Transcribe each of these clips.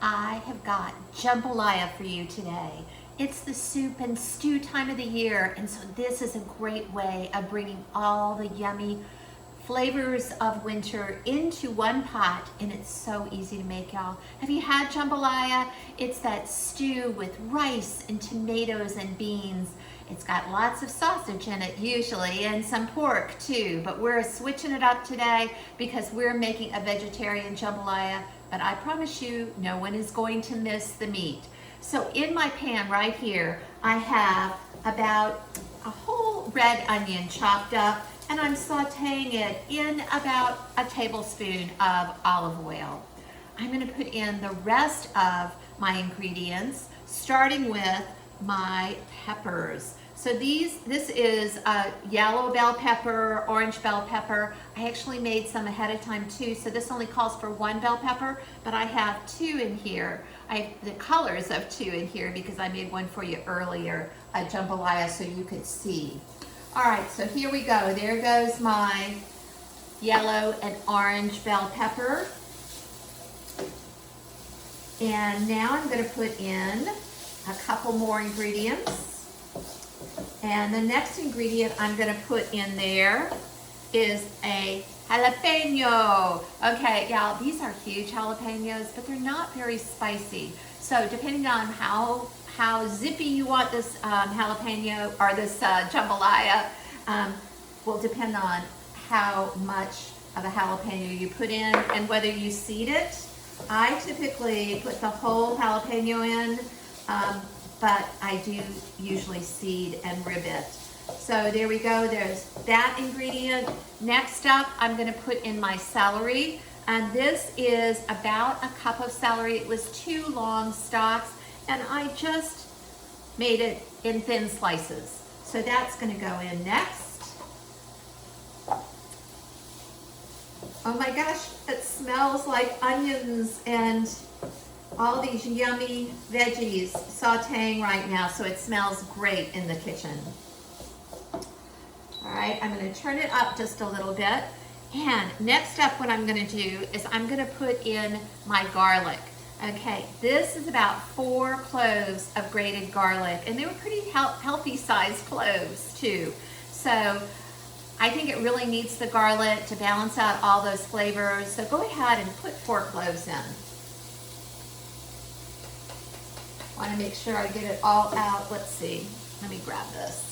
I have got jambalaya for you today. It's the soup and stew time of the year, and so this is a great way of bringing all the yummy flavors of winter into one pot, and it's so easy to make, y'all. Have you had jambalaya? It's that stew with rice and tomatoes and beans. It's got lots of sausage in it usually, and some pork too, but we're switching it up today because we're making a vegetarian jambalaya, but I promise you no one is going to miss the meat. So in my pan right here, I have about a whole red onion chopped up, and I'm sauteing it in about a tablespoon of olive oil. I'm gonna put in the rest of my ingredients, starting with my peppers. So this is a yellow bell pepper, orange bell pepper. I actually made some ahead of time too, so this only calls for one bell pepper, but I have two in here. I have the colors of two in here because I made one for you earlier, a jambalaya, so you could see. All right, so here we go. There goes my yellow and orange bell pepper. And now I'm gonna put in a couple more ingredients. And the next ingredient I'm gonna put in there is a jalapeno. Okay, y'all, these are huge jalapenos, but they're not very spicy. So depending on how zippy you want this jalapeno or this jambalaya will depend on how much of a jalapeno you put in and whether you seed it. I typically put the whole jalapeno in, but I do usually seed and rib it. So there we go, there's that ingredient. Next up, I'm gonna put in my celery. And this is about a cup of celery. It was 2 long stalks, and I just made it in thin slices. So that's gonna go in next. Oh my gosh, it smells like onions and all these yummy veggies sauteing right now, so it smells great in the kitchen. All right, I'm gonna turn it up just a little bit. And next up, what I'm gonna do is I'm gonna put in my garlic. Okay, this is about 4 cloves of grated garlic, and they were pretty healthy sized cloves too. So I think it really needs the garlic to balance out all those flavors. So go ahead and put 4 cloves in. Want to make sure I get it all out. Let's see, let me grab this.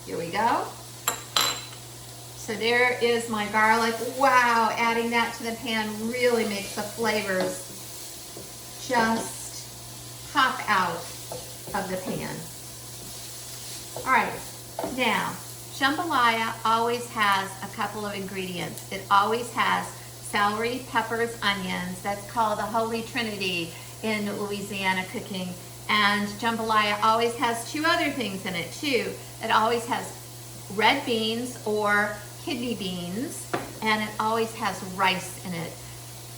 Here we go. So there is my garlic. Wow, adding that to the pan really makes the flavors just pop out of the pan. All right, now, jambalaya always has a couple of ingredients. It always has celery, peppers, onions. That's called the Holy Trinity in Louisiana cooking. And jambalaya always has 2 other things in it too. It always has red beans or kidney beans, and it always has rice in it.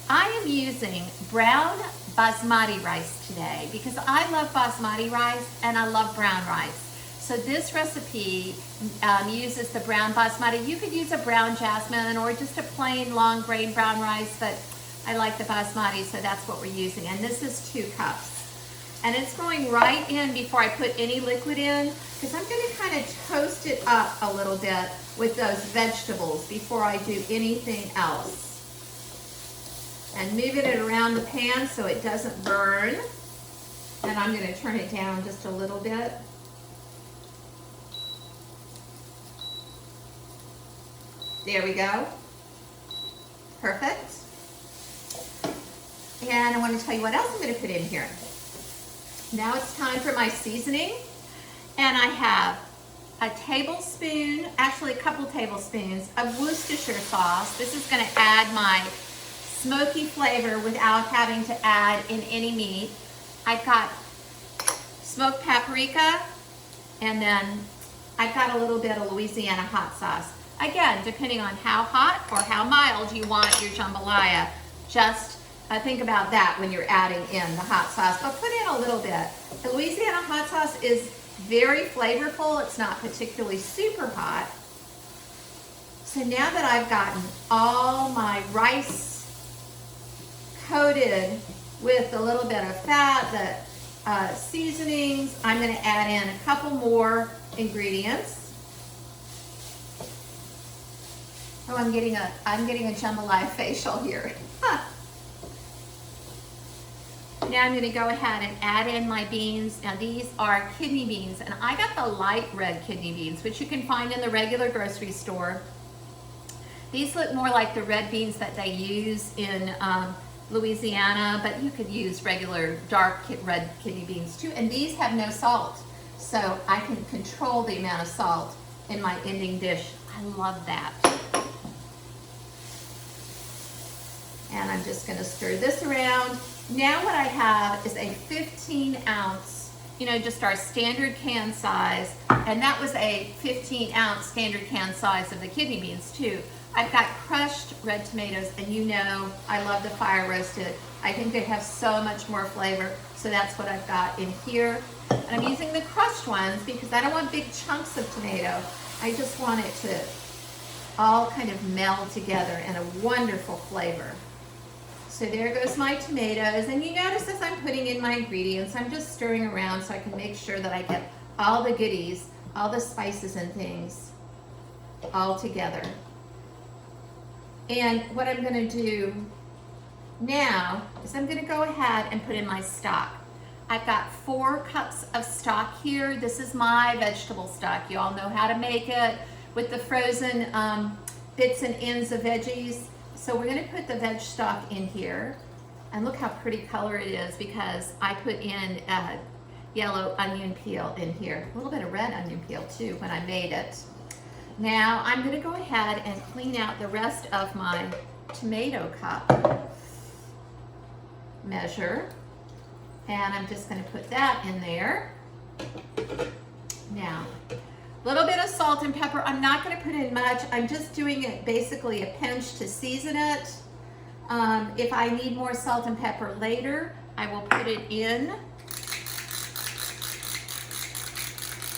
I am using brown basmati rice today because I love basmati rice and I love brown rice. So this recipe uses the brown basmati. You could use a brown jasmine or just a plain long grain brown rice, but I like the basmati, so that's what we're using. And this is 2 cups. And it's going right in before I put any liquid in, because I'm gonna kind of toast it up a little bit with those vegetables before I do anything else. And moving it around the pan so it doesn't burn. And I'm gonna turn it down just a little bit. There we go. Perfect. And I want to tell you what else I'm going to put in here. Now it's time for my seasoning. And I have a tablespoon, actually a couple tablespoons of Worcestershire sauce. This is going to add my smoky flavor without having to add in any meat. I've got smoked paprika, and then I've got a little bit of Louisiana hot sauce. Again, depending on how hot or how mild you want your jambalaya, just think about that when you're adding in the hot sauce, but put in a little bit. The Louisiana hot sauce is very flavorful. It's not particularly super hot. So now that I've gotten all my rice coated with a little bit of fat, the seasonings. I'm gonna add in a couple more ingredients. Oh, I'm getting a jambalaya facial here. Now I'm gonna go ahead and add in my beans. Now these are kidney beans, and I got the light red kidney beans, which you can find in the regular grocery store. These look more like the red beans that they use in Louisiana, but you could use regular dark red kidney beans too. And these have no salt, so I can control the amount of salt in my ending dish. I love that. And I'm just gonna stir this around. Now what I have is a 15 ounce, just our standard can size, and that was a 15 ounce standard can size of the kidney beans too. I've got crushed red tomatoes, and I love the fire roasted. I think they have so much more flavor, so that's what I've got in here. And I'm using the crushed ones because I don't want big chunks of tomato. I just want it to all kind of meld together in a wonderful flavor. So there goes my tomatoes, and you notice as I'm putting in my ingredients, I'm just stirring around so I can make sure that I get all the goodies, all the spices and things all together. And what I'm gonna do now is I'm gonna go ahead and put in my stock. I've got 4 cups of stock here. This is my vegetable stock. You all know how to make it with the frozen bits and ends of veggies. So we're gonna put the veg stock in here, and look how pretty color it is because I put in yellow onion peel in here. A little bit of red onion peel too when I made it. Now I'm gonna go ahead and clean out the rest of my tomato cup measure, and I'm just gonna put that in there. Now, a little bit of salt and pepper. I'm not going to put in much. I'm just doing it basically a pinch to season it. If I need more salt and pepper later, I will put it in.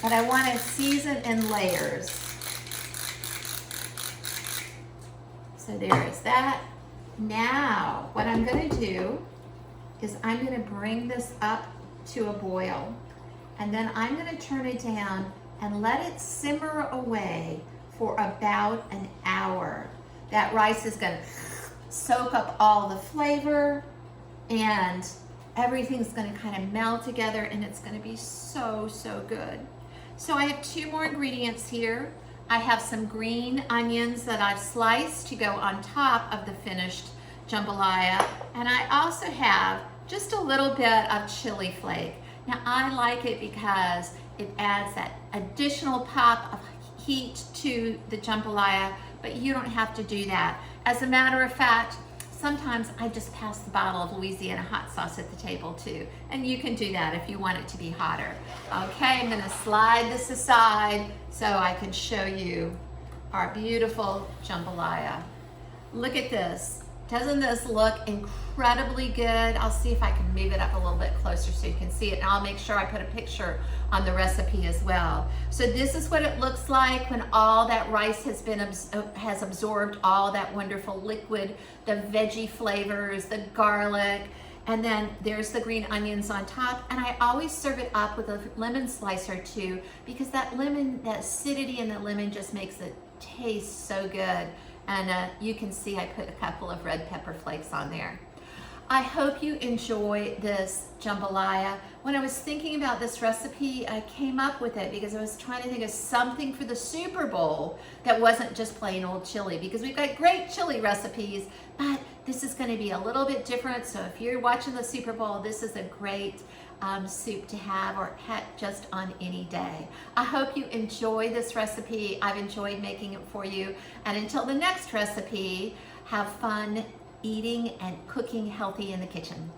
But I want to season in layers. So there is that. Now, what I'm going to do is I'm going to bring this up to a boil, and then I'm going to turn it down and let it simmer away for about an hour. That rice is gonna soak up all the flavor, and everything's gonna kind of meld together, and it's gonna be so, so good. So I have 2 more ingredients here. I have some green onions that I've sliced to go on top of the finished jambalaya, and I also have just a little bit of chili flake. Now I like it because it adds that additional pop of heat to the jambalaya, but you don't have to do that. As a matter of fact, sometimes I just pass the bottle of Louisiana hot sauce at the table too, and you can do that if you want it to be hotter. Okay, I'm gonna slide this aside so I can show you our beautiful jambalaya. Look at this. Doesn't this look incredibly good? I'll see if I can move it up a little bit closer so you can see it, and I'll make sure I put a picture on the recipe as well. So this is what it looks like when all that rice has absorbed all that wonderful liquid, the veggie flavors, the garlic, and then there's the green onions on top. And I always serve it up with a lemon slice or 2 because that acidity in the lemon just makes it taste so good. And you can see I put a couple of red pepper flakes on there. I hope you enjoy this jambalaya. When I was thinking about this recipe, I came up with it because I was trying to think of something for the Super Bowl that wasn't just plain old chili, because we've got great chili recipes, but this is going to be a little bit different. So if you're watching the Super Bowl, this is a great soup to have, or heck, just on any day. I hope you enjoy this recipe. I've enjoyed making it for you. And until the next recipe, have fun eating and cooking healthy in the kitchen.